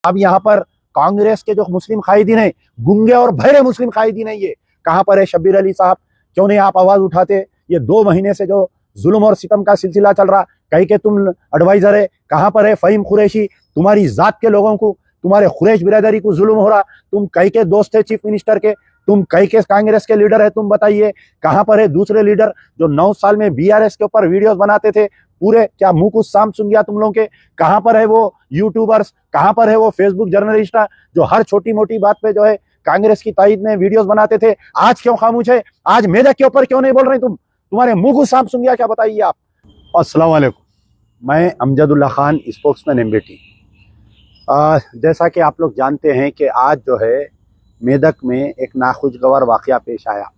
अब यहाँ पर कांग्रेस के जो मुस्लिम कायदीन है, गुंगे और बहरे मुस्लिम कायदीन है, ये कहाँ पर है? शब्बीर अली साहब, क्यों नहीं आप आवाज उठाते? ये 2 महीने से जो जुल्म और सितम का सिलसिला चल रहा, कहीं के तुम एडवाइजर है, कहाँ पर है फहीम कुरैशी? तुम्हारी जात के लोगों को, तुम्हारे कुरैश बिरादरी को जुल्म हो रहा। तुम कहीं के दोस्त है चीफ मिनिस्टर के, तुम कहीं के कांग्रेस के लीडर है, तुम बताइए कहाँ पर है दूसरे लीडर जो 9 साल में बीआरएस के ऊपर वीडियोस बनाते थे? पूरे क्या मुंह कुछ साम सुन गया तुम लोगों के? कहाँ पर है वो यूट्यूबर्स? कहाँ पर है वो फेसबुक जर्नलिस्ट जो हर छोटी मोटी बात पे जो है कांग्रेस की तायद में वीडियोस बनाते थे? आज क्यों खामोश है? आज मेदक के ऊपर क्यों नहीं बोल रहे तुम? तुम्हारे मुंह कुछ साम सुन गया क्या? बताइए आप। अस्सलाम वालेकुम, मैं अमजदुल्ला खान, स्पोक्समैन एमबीटी। जैसा कि आप लोग जानते हैं कि आज जो है मेदक में एक नाखुशगवार वाक़या पेश आया।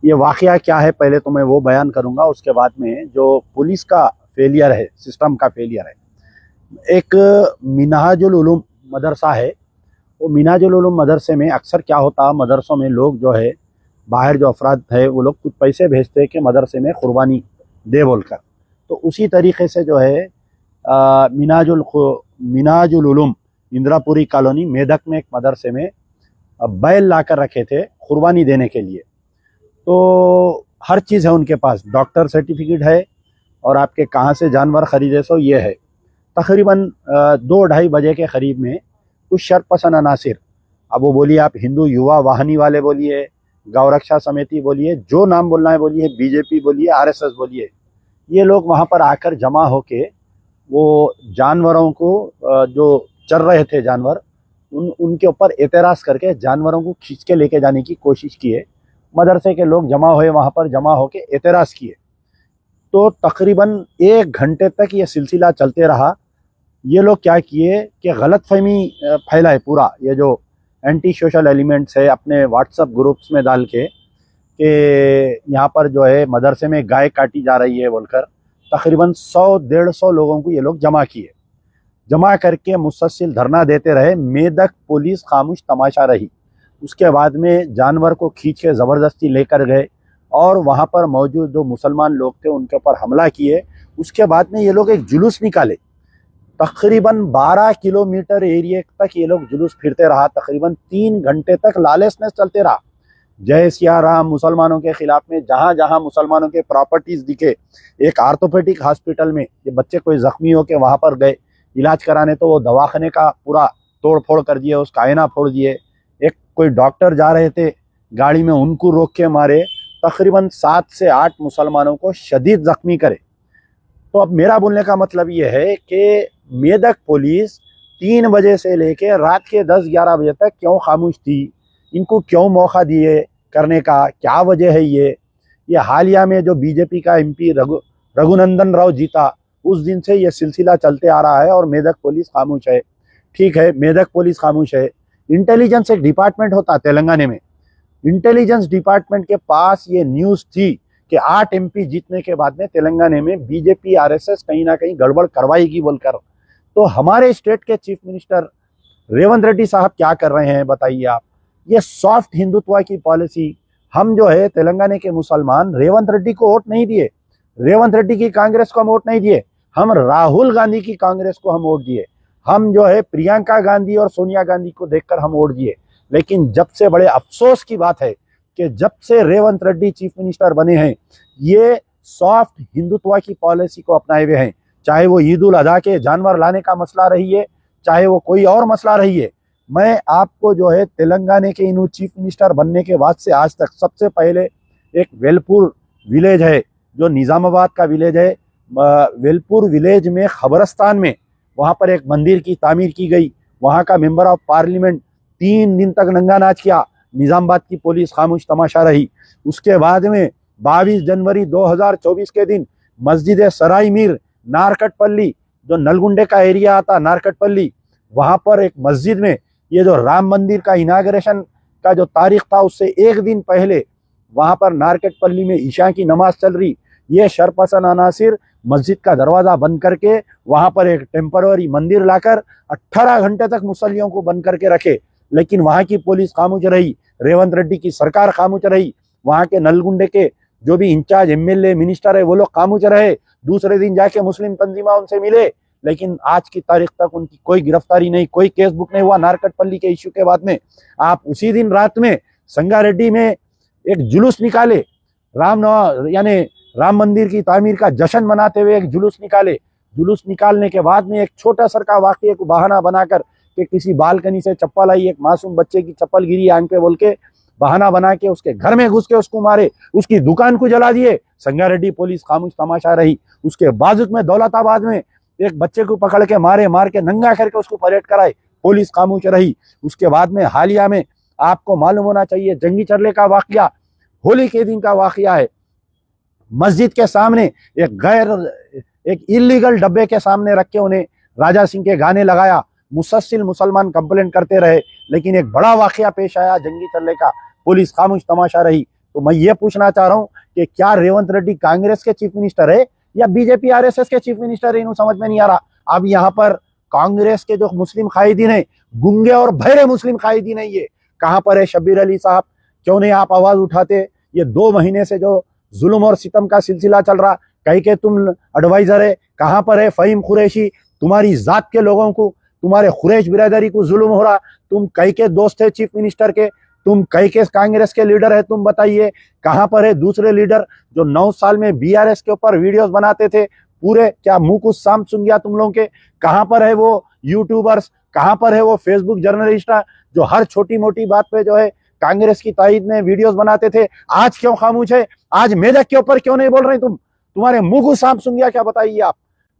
ये वाक़या क्या है पहले तो मैं वो बयान करूंगा, उसके बाद में जो पुलिस का फेलियर है, सिस्टम का फेलियर है। एक मिनहाजुल उलूम मदरसा है, वो मिनहाजुल उलूम मदरसे में अक्सर क्या होता, मदरसों में लोग जो है बाहर जो अफराद है वो लोग कुछ पैसे भेजते हैं कि मदरसे में कुर्बानी दे बोलकर। तो उसी तरीके से जो है मिनहाजुल उलूम इंदिरापुरी कॉलोनी मेदक में एक मदरसे में बैल ला कर रखे थे कुर्बानी देने के लिए। तो हर चीज़ है उनके पास, डॉक्टर सर्टिफिकेट है और आपके कहाँ से जानवर ख़रीदे सो ये है। तकरीबन 2-2:30 बजे के करीब में कुछ शरपसंद अनासिर, अब वो बोलिए आप हिंदू युवा वाहिनी वाले बोलिए, गौरक्षा समिति बोलिए, जो नाम बोलना है बोलिए, बीजेपी बोलिए, आरएसएस बोलिए, ये लोग वहाँ पर आकर जमा होके वो जानवरों को जो चर रहे थे जानवर, उनके ऊपर एतराज़ करके जानवरों को खींच के लेके जाने की कोशिश किए। मदरसे के लोग जमा हुए, वहाँ पर जमा होके एतराज़ किए। तो तकरीबन 1 घंटे तक ये सिलसिला चलते रहा। ये लोग क्या किए कि गलतफहमी फैलाए पूरा, ये जो एंटी सोशल एलिमेंट्स है अपने व्हाट्सएप ग्रुप्स में डाल के कि यहाँ पर जो है मदरसे में गाय काटी जा रही है बोलकर तकरीबन 100-150 लोगों को ये लोग जमा किए। जमा करके मुसलसल धरना देते रहे। मेदक पुलिस खामोश तमाशा रही। उसके बाद में जानवर को खींच के ज़बरदस्ती लेकर गए और वहाँ पर मौजूद जो मुसलमान लोग थे उनके ऊपर हमला किए। उसके बाद में ये लोग एक जुलूस निकाले, तकरीबन 12 किलोमीटर एरिया तक ये लोग जुलूस फिरते रहा। तकरीबन 3 घंटे तक लॉलेसनेस चलते रहा। जय सिया राम मुसलमानों के खिलाफ में जहाँ जहाँ मुसलमानों के प्रॉपर्टीज़ दिखे, एक आर्थोपेडिक हॉस्पिटल में ये बच्चे कोई ज़ख्मी हो के वहाँ पर गए इलाज कराने, तो वो दवाखाने का पूरा तोड़ फोड़ कर दिए, उसका आईना फोड़ दिए। एक कोई डॉक्टर जा रहे थे गाड़ी में, उनको रोक के मारे। तकरीबन 7 से 8 मुसलमानों को शदीद ज़ख्मी करे। तो अब मेरा बोलने का मतलब ये है कि मेदक पुलिस 3 बजे से लेके रात के 10-11 बजे तक क्यों खामोश थी? इनको क्यों मौका दिए करने का? क्या वजह है ये हालिया में जो बीजेपी का एमपी रघुनंदन राव जीता, उस दिन से ये सिलसिला चलते आ रहा है और मेदक पुलिस खामोश है। ठीक है, मेदक पुलिस खामोश है। इंटेलिजेंस एक डिपार्टमेंट होता तेलंगाना में, इंटेलिजेंस डिपार्टमेंट के पास ये न्यूज़ थी कि 8 एमपी जीतने के बाद में तेलंगाना में बीजेपी आरएसएस कहीं ना कहीं गड़बड़ करवाएगी बोलकर। तो हमारे स्टेट के चीफ मिनिस्टर रेवंत रेड्डी साहब क्या कर रहे हैं बताइए आप? ये सॉफ्ट हिंदुत्व की पॉलिसी, हम जो है तेलंगाना के मुसलमान रेवंत रेड्डी को वोट नहीं दिए, रेवंत रेड्डी की कांग्रेस को हम वोट नहीं दिए, हम राहुल गांधी की कांग्रेस को हम वोट दिए। हम जो है प्रियंका गांधी और सोनिया गांधी को देखकर हम वोट दिए। लेकिन जब से बड़े अफसोस की बात है कि जब से रेवंत रेड्डी चीफ मिनिस्टर बने हैं, ये सॉफ्ट हिंदुत्व की पॉलिसी को अपनाए हुए हैं। चाहे वो ईद उल अजहा के जानवर लाने का मसला रही है, चाहे वो कोई और मसला रही है। मैं आपको जो है तेलंगाना के इन चीफ मिनिस्टर बनने के बाद से आज तक सबसे पहले एक वेलपुर विलेज है जो निज़ामाबाद का विलेज है, वेलपुर विलेज में खबरस्तान में वहाँ पर एक मंदिर की तामीर की गई। वहाँ का मेंबर ऑफ पार्लियामेंट 3 दिन तक नंगा नाच किया, निज़ामाबाद की पुलिस खामोश तमाशा रही। उसके बाद में 22 जनवरी 2024 के दिन मस्जिद सराय मीर नारकटपल्ली, जो नलगुंडे का एरिया आता नारकटपल्ली, वहाँ पर एक मस्जिद में ये जो राम मंदिर का इनाग्रेशन का जो तारीख था उससे 1 दिन पहले वहाँ पर नारकटपल्ली में ईशा की नमाज चल रही। ये शरपसंद अनासिर मस्जिद का दरवाज़ा बंद करके वहाँ पर एक टेम्पररी मंदिर लाकर 18 घंटे तक मुसल्लियों को बंद करके रखे। लेकिन वहाँ की पुलिस खामोश रही, रेवंत रेड्डी की सरकार खामोश रही, वहाँ के नलगुंडे के जो भी इंचार्ज एमएलए मिनिस्टर है वो लोग खामोश रहे। दूसरे दिन जाके मुस्लिम तंजीमा उनसे मिले, लेकिन आज की तारीख तक उनकी कोई गिरफ्तारी नहीं, कोई केस बुक नहीं हुआ। नारकटपल्ली के इश्यू के बाद में आप उसी दिन रात में संगारेड्डी में एक जुलूस निकाले, यानी राम मंदिर की तामीर का जश्न मनाते हुए एक जुलूस निकाले। जुलूस निकालने के बाद में एक छोटा सा का वाकये को बहाना बनाकर कि किसी बालकनी से चप्पल आई, एक मासूम बच्चे की चप्पल गिरी आंख पे बोल के बहाना बना के उसके घर में घुस के उसको मारे, उसकी दुकान को जला दिए। संगारेड्डी पुलिस खामोश तमाशा रही। उसके बाजुक में दौलताबाद में एक बच्चे को पकड़ के मार के नंगा करके उसको परेड कराए, पुलिस खामोश रही। उसके बाद में हालिया में आपको मालूम होना चाहिए जंगी चरले का वाकया, होली के दिन का वाकया है। मस्जिद के सामने एक इलीगल डब्बे के सामने रख के उन्हें राजा सिंह के गाने लगाया। मुसलसल मुसलमान कंप्लेंट करते रहे, लेकिन एक बड़ा वाकया पेश आया जंगी चरले का, पुलिस खामोश तमाशा रही। तो मैं ये पूछना चाह रहा हूँ कि क्या रेवंत रेड्डी कांग्रेस के चीफ मिनिस्टर है या बीजेपी आरएसएस के चीफ मिनिस्टर है? इन्हों समझ में नहीं आ रहा। अब यहाँ पर कांग्रेस के जो मुस्लिम कायदीन है, गुंगे और बहरे मुस्लिम कायदीन है, ये कहाँ पर है? शब्बीर अली साहब, क्यों नहीं आप आवाज उठाते? ये 2 महीने से जो जुल्म और सितम का सिलसिला चल रहा, कहीं के तुम एडवाइजर है, कहाँ पर है फहीम कुरैशी? तुम्हारी जात के लोगों को, तुम्हारे कुरैश बिरादरी को जुल्म हो रहा। तुम कई के दोस्त है चीफ मिनिस्टर के, तुम कई के कांग्रेस के लीडर है, तुम बताइए कहाँ पर है दूसरे लीडर जो 9 साल में बीआरएस के ऊपर वीडियोस बनाते थे? पूरे क्या मुंह कुछ साम सुन गया तुम लोगों के? कहाँ पर है वो यूट्यूबर्स? कहाँ पर है वो फेसबुक जर्नलिस्ट जो हर छोटी मोटी बात पे जो है कांग्रेस की तायद में वीडियोस बनाते थे? आज क्यों खामोश है? आज मेदक के ऊपर क्यों नहीं बोल रहे तुम? तुम्हारे मुंह को सांप सुन गया क्या? बताइए आप।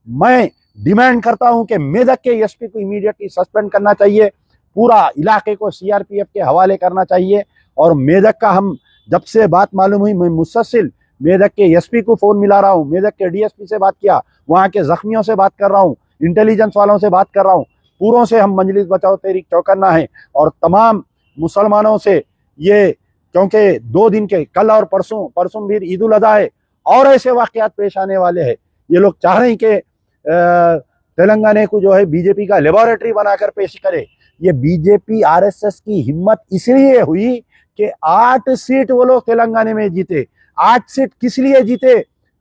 मैं डिमांड करता हूं कि मेदक के एसपी को इमीडिएटली सस्पेंड करना चाहिए, पूरा इलाके को सीआरपीएफ के हवाले करना चाहिए। और मेदक का हम जब से बात मालूम हुई, मैं मुसलसल मेदक के एसपी को फोन मिला रहा हूँ, मेदक के डीएसपी से बात किया, वहां के जख्मियों से बात कर रहा हूँ, इंटेलिजेंस वालों से बात कर रहा हूँ। पूरों से हम मजलिस बचाओ तहरीक चौकन्ना है और तमाम मुसलमानों से ये, क्योंकि 2 दिन के कल और परसों भी ईद उल अज़हा है और ऐसे वाकयात पेश आने वाले हैं। ये लोग चाह रहे हैं कि तेलंगाना को जो है बीजेपी का लेबोरेटरी बनाकर पेश करे। ये बीजेपी आरएसएस की हिम्मत इसलिए हुई कि 8 सीट वो लोग तेलंगाना में जीते। 8 सीट किस लिए जीते?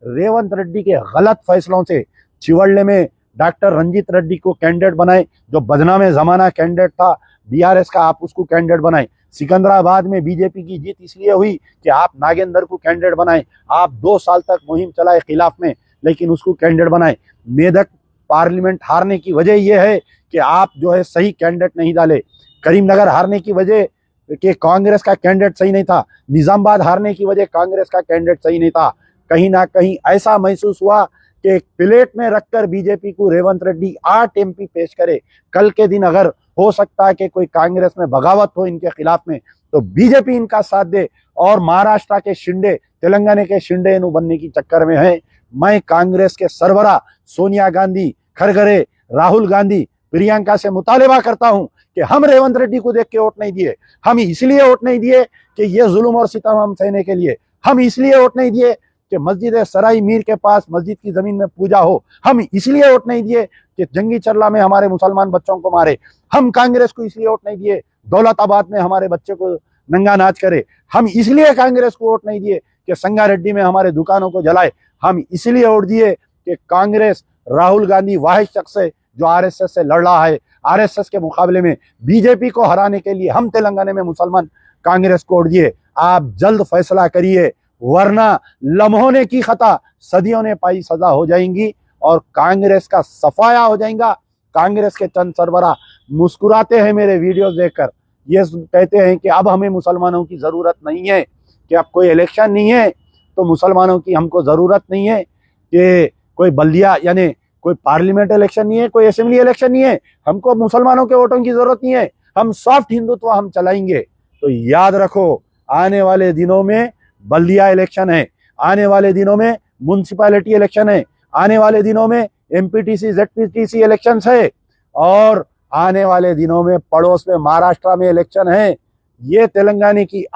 रेवंत रेड्डी के गलत फैसलों से। चिवड़ले में डॉक्टर रंजीत रेड्डी को कैंडिडेट बनाए, जो बदनामे जमाना कैंडिडेट था बीआरएस का, आप उसको कैंडिडेट बनाए। सिकंदराबाद में बीजेपी की जीत इसलिए हुई कि आप नागेंद्र को कैंडिडेट बनाए। आप 2 साल तक मुहिम चलाए खिलाफ में, लेकिन उसको कैंडिडेट बनाए। मेदक पार्लियामेंट हारने की वजह यह है कि आप जो है सही कैंडिडेट नहीं डाले। करीमनगर हारने की वजह कि कांग्रेस का कैंडिडेट सही नहीं था। निजामाबाद हारने की वजह कांग्रेस का कैंडिडेट सही नहीं था। कहीं ना कहीं ऐसा महसूस हुआ कि प्लेट में रखकर बीजेपी को रेवंत रेड्डी 8 एमपी पेश करे। कल के दिन अगर हो सकता है कि कोई कांग्रेस में बगावत हो इनके खिलाफ में, तो बीजेपी इनका साथ दे। और महाराष्ट्र के शिंदे, तेलंगाना के शिंदे इन बनने की चक्कर में है। मैं कांग्रेस के सरबरा सोनिया गांधी, खरगरे, राहुल गांधी, प्रियंका से मुतालिबा करता हूं कि हम रेवंत रेड्डी को देख के वोट नहीं दिए। हम इसलिए वोट नहीं दिए कि ये जुल्म और सितम हम सहने के लिए। हम इसलिए वोट नहीं दिए कि मस्जिद सराई मीर के पास मस्जिद की जमीन में पूजा हो। हम इसलिए वोट नहीं दिए कि जंगी चरला में हमारे मुसलमान बच्चों को मारे। हम कांग्रेस को इसलिए वोट नहीं दिए दौलताबाद में हमारे बच्चे को नंगा नाच करे। हम इसलिए कांग्रेस को वोट नहीं दिए कि संगारेड्डी में हमारे दुकानों को जलाए। हम इसलिए वोट दिए कि कांग्रेस, राहुल गांधी वाहिद शख्स है जो आरएसएस से लड़ रहा है। आरएसएस के मुकाबले में बीजेपी को हराने के लिए हम तेलंगाना में मुसलमान कांग्रेस को वोट दिए। आप जल्द फैसला करिए, वरना लम्हों ने की खता सदियों ने पाई सजा हो जाएंगी और कांग्रेस का सफाया हो जाएगा। कांग्रेस के चंद सरबराह मुस्कुराते हैं मेरे वीडियोस देखकर, ये कहते हैं कि अब हमें मुसलमानों की जरूरत नहीं है, कि अब कोई इलेक्शन नहीं है तो मुसलमानों की हमको जरूरत नहीं है, कि कोई बल्दिया यानी कोई पार्लियामेंट इलेक्शन नहीं है, कोई असेंबली इलेक्शन नहीं है, हमको मुसलमानों के वोटों की जरूरत नहीं है, हम सॉफ्ट हिंदुत्व हम चलाएंगे। तो याद रखो, आने वाले दिनों में बल्दिया इलेक्शन है, आने वाले दिनों में म्युनिसिपैलिटी इलेक्शन है, आने वाले दिनों में एमपीटीसी जेडपीटीसी इलेक्शन है, और आने वाले दिनों में पड़ोस में महाराष्ट्र में इलेक्शन है। ये तेलंगाना की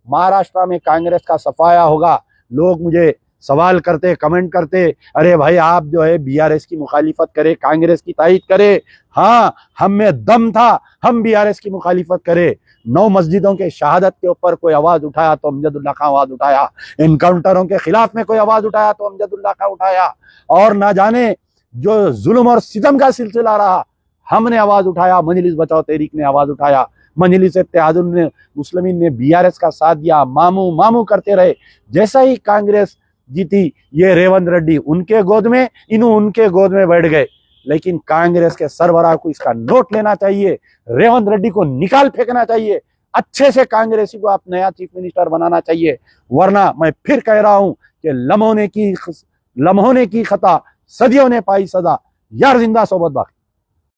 महाराष्ट्र में कांग्रेस का सफाया होगा। लोग मुझे सवाल करते, कमेंट करते, अरे भाई आप जो है बीआरएस की मुखालिफत करे, कांग्रेस की तायद करे। हाँ, हम में दम था, हम बीआरएस की मुखालिफत करे। 9 मस्जिदों के शहादत के ऊपर कोई आवाज उठाया तो अमजदुल्ला खां आवाज उठाया, इनकाउंटरों के खिलाफ में कोई आवाज उठाया तो अमजदुल्ला खां उठाया। और ना जाने जो जुल्म और सितम का सिलसिला रहा, हमने आवाज उठाया, मजलिस बचाओ तहरीक ने आवाज उठाया, मजलिस इत्तेहादुल मुस्लिमीन ने बीआरएस का साथ दिया, मामू मामू करते रहे। जैसा ही कांग्रेस जीती, ये रेवंत रेड्डी उनके गोद में, इन्हों उनके गोद में बैठ गए। लेकिन कांग्रेस के सरबराह को इसका नोट लेना चाहिए, रेवंत रेड्डी को निकाल फेंकना चाहिए, अच्छे से कांग्रेसी को आप नया चीफ मिनिस्टर बनाना चाहिए। वरना मैं फिर कह रहा हूं कि लम्हों ने की खता, सदियों ने पाई सजा। यार जिंदा सोबत बाकी।